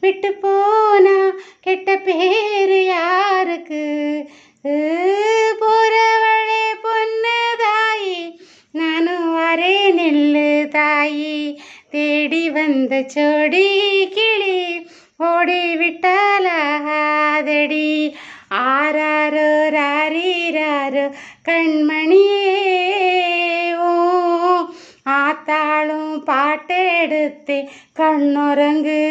விட்டு போனா கெட்ட பேரு யாருக்கு? போறவளே பொண்ணு தாயி, நானும் வரே நெல்லு தாயி. தேடி வந்த சோடி கிளி ஓடி விட்டாலாதடி. ஆராரோ ராரீராரோ கண்மணியே, ஓ ஆத்தாளும் பாட்டெடுத்தே கண்ணுறங்கு.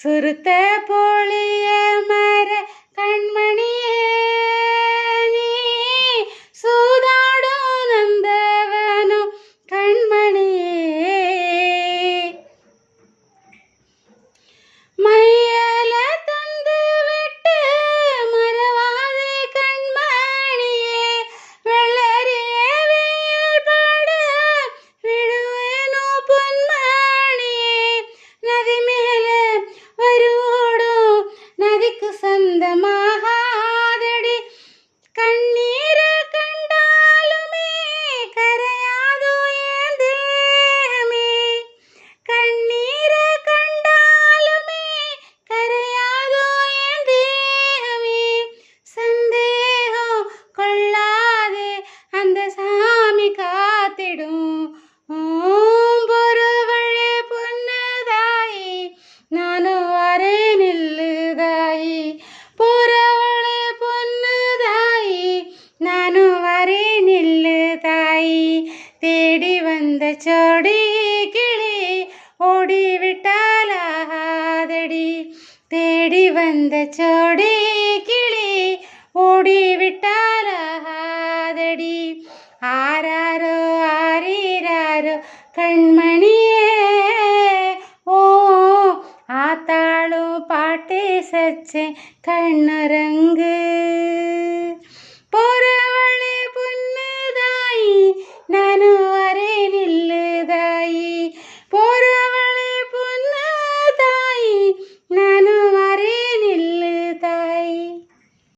சுருத்த போலிய மர கண்மணியே, நீ சூதாடும் நந்தவனும் கண்மணியே. மையல தந்து விட்டு மறவாதே கண்மணியே, வெள்ளரியே வெயில் பட விடுவேனோ பொன்மணியே. நதி மேல வருவோடும் நதிக்கு சொந்தமாகாதடி. கண்ணீர கண்டாலுமே கரையாதோ என் தேகமே. கண்ணீர கண்டாலுமே கரையாதோ என் தேகமே. சந்தேகம் கொள்ளாதே, அந்த சாமி காத்திடும். பொறுவழே பொண்ணு தாயி, நானும் வரே நெல்லு தாயி. பொறவளே பொண்ணு தாயி, நானும் வரே நெல்லு தாயி. தேடி வந்த சோடி கிளி ஓடி விட்டாலாதடி. தேடி வந்த சோடி கிளி ஓடி விட்டாலாதடி. ஆராரோ ஆரீராரோ கண்மணியே, ஓ ஆத்தாளும் பாட்டே சச்சே கண்ணுறங்கு.